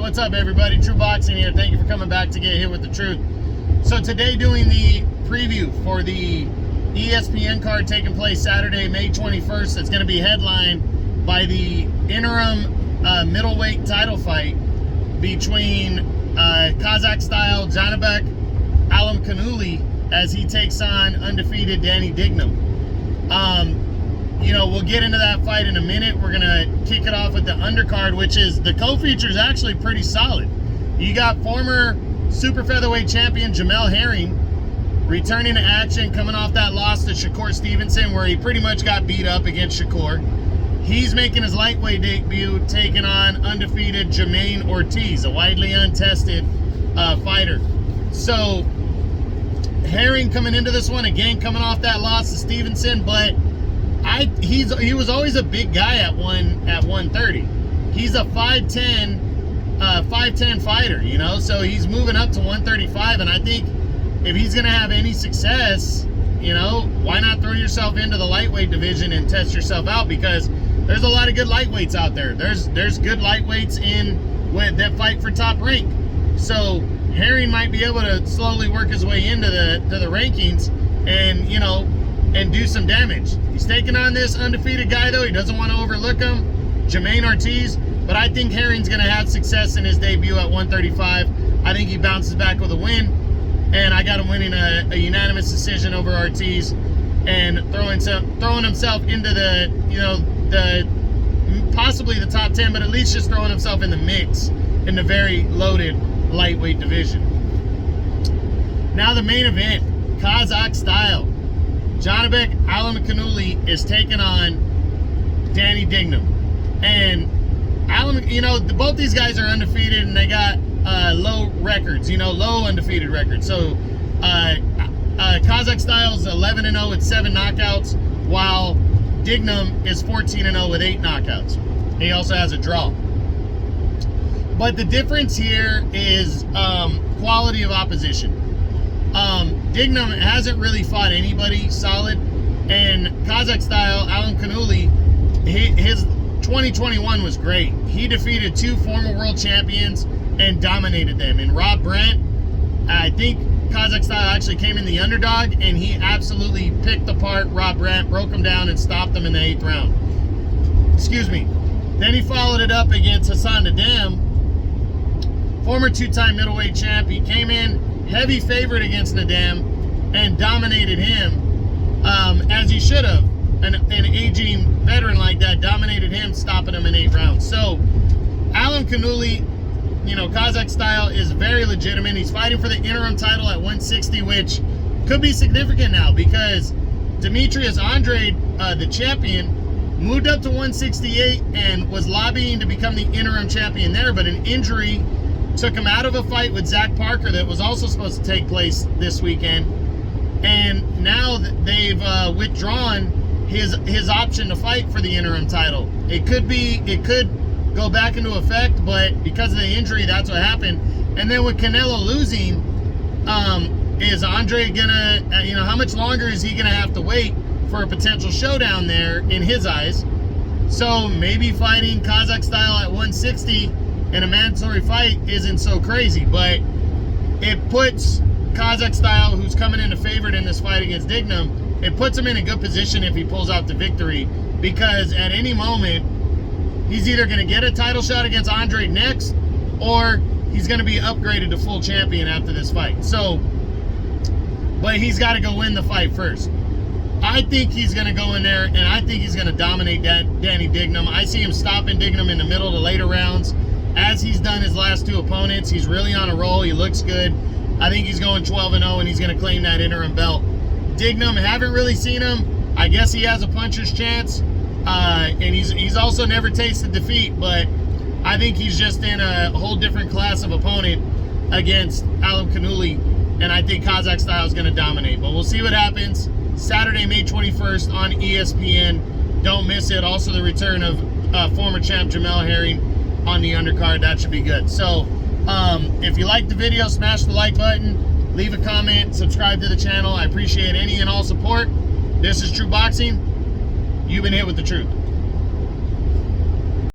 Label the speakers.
Speaker 1: What's up, everybody? True Boxing here. Thank you for coming back to Get Hit with the Truth. So today, doing the preview for the ESPN card taking place Saturday, May 21st. That's going to be headlined by the interim middleweight title fight between Kazakh-style Janibek Alimkhanuly as he takes on undefeated Danny Dignum. We'll get into that fight in a minute. We're going to kick it off with the undercard, which is the co-feature is actually pretty solid. You got former super featherweight champion Jamel Herring returning to action, coming off that loss to Shakur Stevenson, where he pretty much got beat up against Shakur. He's making his lightweight debut, taking on undefeated Jermaine Ortiz, a widely untested fighter. So Herring coming into this one, again coming off that loss to Stevenson, but he was always a big guy at 130. He's a 5'10" fighter, so he's moving up to 135, and I think if he's gonna have any success, why not throw yourself into the lightweight division and test yourself out? Because there's a lot of good lightweights out there. There's good lightweights that fight for top rank. So Herring might be able to slowly work his way into the rankings and do some damage. He's taking on this undefeated guy, though. He doesn't want to overlook him, Jermaine Ortiz. But I think Herring's going to have success in his debut at 135. I think he bounces back with a win, and I got him winning a unanimous decision over Ortiz and throwing himself into the possibly the top 10, but at least just throwing himself in the mix in the very loaded lightweight division. Now the main event, Kazakh style. Janibek Alimkhanuly is taking on Danny Dignum. And both these guys are undefeated, and they got low records, low undefeated records. So Kazakh style is 11-0 with 7 knockouts, while Dignum is 14-0 with 8 knockouts. He also has a draw. But the difference here is quality of opposition. Dignum hasn't really fought anybody solid, and Kazakh style Alimkhanuly, his 2021 was great. He defeated 2 former world champions and dominated them. And Rob Brandt, I think Kazakh style actually came in the underdog, and he absolutely picked apart Rob Brandt, broke him down, and stopped him in the 8th round. Excuse me. Then he followed it up against Hassan Nadam, former 2-time middleweight champ. He came in heavy favorite against Nadam and dominated him, as he should have. An aging veteran like that dominated him, stopping him in 8 rounds. So Alimkhanuly, Kazakh style, is very legitimate. He's fighting for the interim title at 160, which could be significant now because Demetrius Andrade, the champion, moved up to 168 and was lobbying to become the interim champion there, but an injury took him out of a fight with Zach Parker that was also supposed to take place this weekend. And now they've withdrawn his option to fight for the interim title. It could go back into effect, but because of the injury, that's what happened. And then with Canelo losing, is Andre gonna, how much longer is he gonna have to wait for a potential showdown there in his eyes? So maybe fighting Kazakh style at 160 in a mandatory fight isn't so crazy, but it puts Kazakh style, who's coming in a favorite in this fight against Dignum, it puts him in a good position if he pulls out the victory, because at any moment he's either going to get a title shot against Andre next, or he's going to be upgraded to full champion after this fight. So, but he's got to go win the fight first. I think he's going to go in there, and I think he's going to dominate Danny Dignum. I see him stopping Dignum in the middle to later rounds, as he's done his last 2 opponents. He's really on a roll. He looks good. I think he's going 12-0, and he's going to claim that interim belt. Dignum, haven't really seen him. I guess he has a puncher's chance, and he's also never tasted defeat, but I think he's just in a whole different class of opponent against Alimkhanuly, and I think Kazakh style is going to dominate. But we'll see what happens. Saturday, May 21st on ESPN. Don't miss it. Also the return of former champ Jamel Herring on the undercard. That should be good. So if you like the video, smash the like button, leave a comment, subscribe to the channel. I appreciate any and all support. This is True Boxing. You've been hit with the truth.